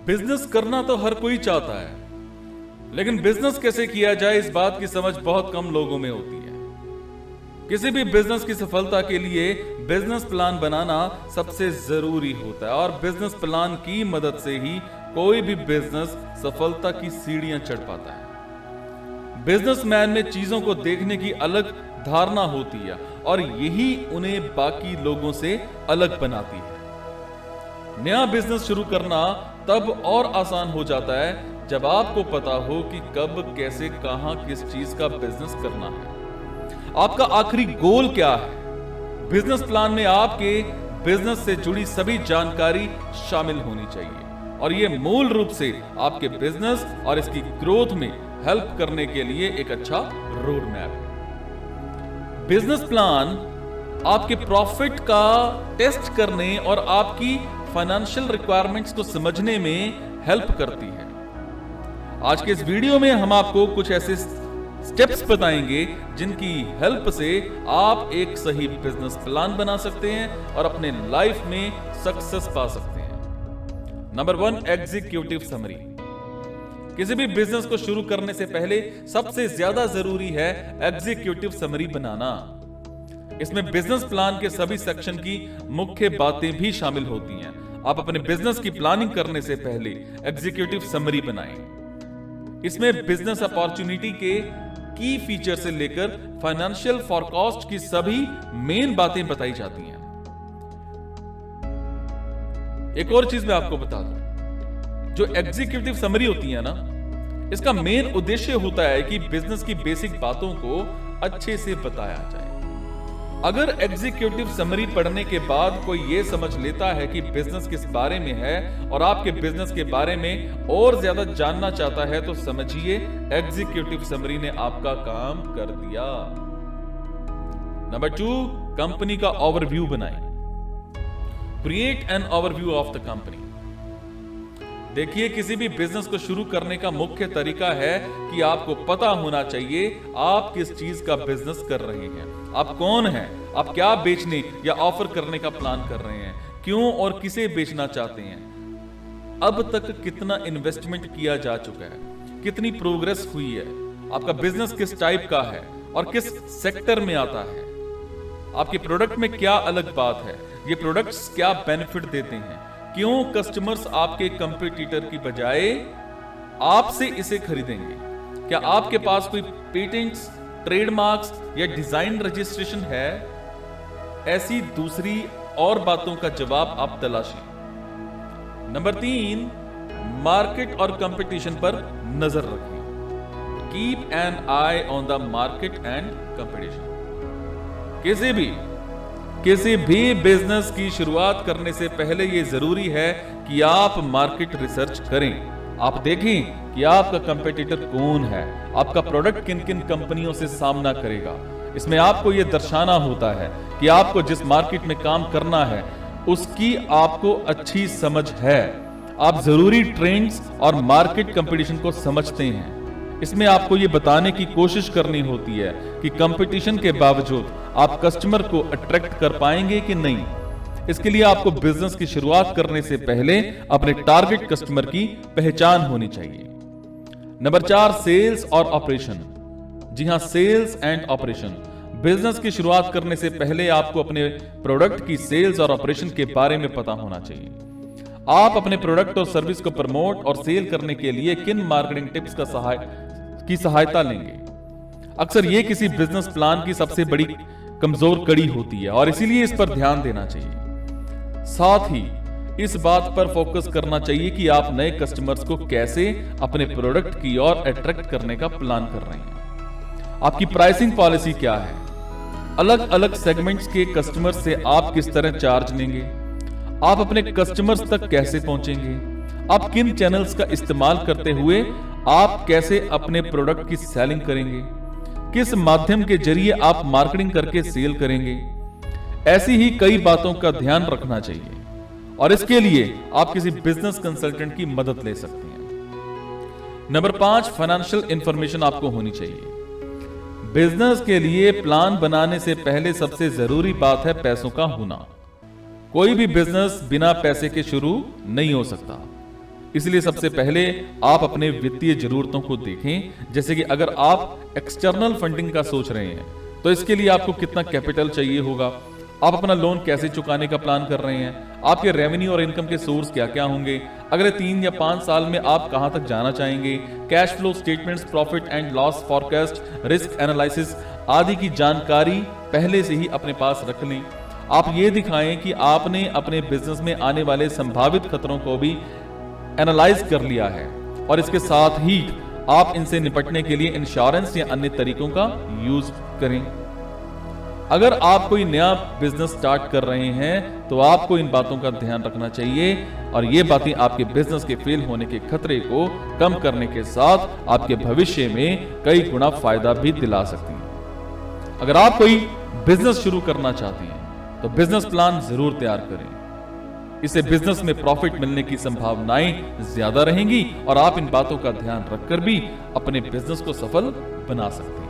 Business करना तो हर कोई चाहता है, लेकिन बिजनेस कैसे किया जाए इस बात की समझ बहुत कम लोगों में होती है। किसी भी बिजनेस की सफलता के लिए बिजनेस प्लान बनाना सबसे जरूरी होता है और बिजनेस प्लान की मदद से ही कोई भी बिजनेस सफलता की सीढ़ियां चढ़ पाता है। बिजनेसमैन में चीजों को देखने की अलग धारणा होती है और यही उन्हें बाकी लोगों से अलग बनाती है। नया बिजनेस शुरू करना तब और आसान हो जाता है जब आपको पता हो कि कब, कैसे, कहां, किस चीज का बिजनेस करना है। आपका आखिरी गोल क्या है। बिजनेस प्लान में आपके बिजनेस से जुड़ी सभी जानकारी शामिल होनी चाहिए और यह मूल रूप से आपके बिजनेस और इसकी ग्रोथ में हेल्प करने के लिए एक अच्छा रोड मैप है। बिजनेस प्लान आपके प्रॉफिट का टेस्ट करने और आपकी फाइनेंशियल रिक्वायरमेंट्स को समझने में हेल्प करती है। आज के इस वीडियो में हम आपको कुछ ऐसे स्टेप्स बताएंगे जिनकी हेल्प से आप एक सही बिजनेस प्लान बना सकते हैं और अपने लाइफ में सक्सेस पा सकते हैं। Number 1, executive summary. किसी भी बिजनेस को शुरू करने से पहले सबसे ज्यादा जरूरी है एग्जीक्यूटिव समरी बनाना। इसमें बिजनेस प्लान के सभी सेक्शन की मुख्य बातें भी शामिल होती हैं। आप अपने बिजनेस की प्लानिंग करने से पहले एग्जीक्यूटिव समरी बनाएं। इसमें बिजनेस अपॉर्चुनिटी के की फीचर से लेकर फाइनेंशियल फॉरकास्ट की सभी मेन बातें बताई जाती हैं। एक और चीज मैं आपको बता दूं, जो एग्जीक्यूटिव समरी होती है ना, इसका मेन उद्देश्य होता है कि बिजनेस की बेसिक बातों को अच्छे से बताया जाए। अगर एग्जीक्यूटिव समरी पढ़ने के बाद कोई यह समझ लेता है कि बिजनेस किस बारे में है और आपके बिजनेस के बारे में और ज्यादा जानना चाहता है, तो समझिए एग्जीक्यूटिव समरी ने आपका काम कर दिया। नंबर 2, कंपनी का ओवरव्यू बनाएं। Create an overview of the company. देखिए, किसी भी बिजनेस को शुरू करने का मुख्य तरीका है कि आपको पता होना चाहिए आप किस चीज का बिजनेस कर रहे हैं, आप कौन हैं, आप क्या बेचने या ऑफर करने का प्लान कर रहे हैं, क्यों और किसे बेचना चाहते हैं, अब तक कितना इन्वेस्टमेंट किया जा चुका है, कितनी प्रोग्रेस हुई है, आपका बिजनेस किस टाइप का है और किस सेक्टर में आता है, आपके प्रोडक्ट में क्या अलग बात है, ये प्रोडक्ट्स क्या बेनिफिट देते हैं, क्यों कस्टमर्स आपके कंपटीटर की बजाय आपसे इसे खरीदेंगे, क्या आपके पास कोई पेटेंट्स, ट्रेडमार्क्स या डिजाइन रजिस्ट्रेशन है। ऐसी दूसरी और बातों का जवाब आप तलाशें। नंबर 3, मार्केट और कंपटीशन पर नजर रखें। Keep an I on the market and competition. किसी भी बिजनेस की शुरुआत करने से पहले यह जरूरी है कि आप मार्केट रिसर्च करें। आप देखें कि आपका कंपटीटर कौन है, आपका प्रोडक्ट किन किन कंपनियों से सामना करेगा। इसमें आपको यह दर्शाना होता है कि आपको जिस मार्केट में काम करना है उसकी आपको अच्छी समझ है। आप जरूरी ट्रेंड्स और मार्केट कंपटीशन को समझते हैं। इसमें आपको यह बताने की कोशिश करनी होती है कि कंपटीशन के बावजूद आप कस्टमर को अट्रैक्ट कर पाएंगे कि नहीं। इसके लिए आपको बिजनेस की शुरुआत करने से पहले अपने टारगेट कस्टमर की पहचान होनी चाहिए। नंबर 4, सेल्स और ऑपरेशन। जी हां, सेल्स एंड ऑपरेशन। बिजनेस की शुरुआत करने से पहले आपको अपने प्रोडक्ट की सेल्स और ऑपरेशन के बारे में पता होना चाहिए। आप अपने प्रोडक्ट और सर्विस को प्रमोट और सेल करने के लिए किन मार्केटिंग टिप्स की सहायता लेंगे। अक्सर यह किसी बिजनेस प्लान की सबसे बड़ी कमजोर कड़ी होती है और इसीलिए इस पर ध्यान देना चाहिए। साथ ही इस बात पर फोकस करना चाहिए कि आप नए कस्टमर्स को कैसे अपने प्रोडक्ट की ओर अट्रैक्ट करने का प्लान कर रहे हैं। आपकी प्राइसिंग पॉलिसी क्या है, अलग अलग सेगमेंट्स के कस्टमर्स से आप किस तरह चार्ज लेंगे, आप अपने कस्टमर्स तक कैसे पहुंचेंगे, आप किन चैनल्स का इस्तेमाल करते हुए आप कैसे अपने प्रोडक्ट की सेलिंग करेंगे, किस माध्यम के जरिए आप मार्केटिंग करके सेल करेंगे। ऐसी ही कई बातों का ध्यान रखना चाहिए और इसके लिए आप किसी बिजनेस कंसल्टेंट की मदद ले सकते हैं। नंबर 5, फाइनेंशियल इंफॉर्मेशन आपको होनी चाहिए। बिजनेस के लिए प्लान बनाने से पहले सबसे जरूरी बात है पैसों का होना। कोई भी बिजनेस बिना पैसे के शुरू नहीं हो सकता। इसलिए सबसे पहले आप अपने वित्तीय जरूरतों को देखें। जैसे कि अगर आप एक्सटर्नल फंडिंग का सोच रहे हैं तो इसके लिए आपको कितना कैपिटल चाहिए होगा, आप अपना लोन कैसे चुकाने का प्लान कर रहे हैं, आपके रेवेन्यू और इनकम के सोर्स क्या क्या होंगे, अगले 3 या 5 साल में आप कहां तक जाना चाहेंगे, cash flow statements, profit and loss forecast, risk analysis आदि की जानकारी पहले से ही अपने पास रख लें। आप ये दिखाएं कि आपने अपने बिजनेस में आने वाले संभावित खतरों को भी एनालाइज कर लिया है और इसके साथ ही आप इनसे निपटने के लिए इंश्योरेंस या अन्य तरीकों का यूज करें। अगर आप कोई नया बिजनेस स्टार्ट कर रहे हैं तो आपको इन बातों का ध्यान रखना चाहिए और ये बातें आपके बिजनेस के फेल होने के खतरे को कम करने के साथ आपके भविष्य में कई गुना फायदा भी दिला सकती हैं। अगर आप कोई बिजनेस शुरू करना चाहते हैं तो बिजनेस प्लान जरूर तैयार करें। इससे बिजनेस में प्रॉफिट मिलने की संभावनाएं ज्यादा रहेंगी और आप इन बातों का ध्यान रखकर भी अपने बिजनेस को सफल बना सकते हैं।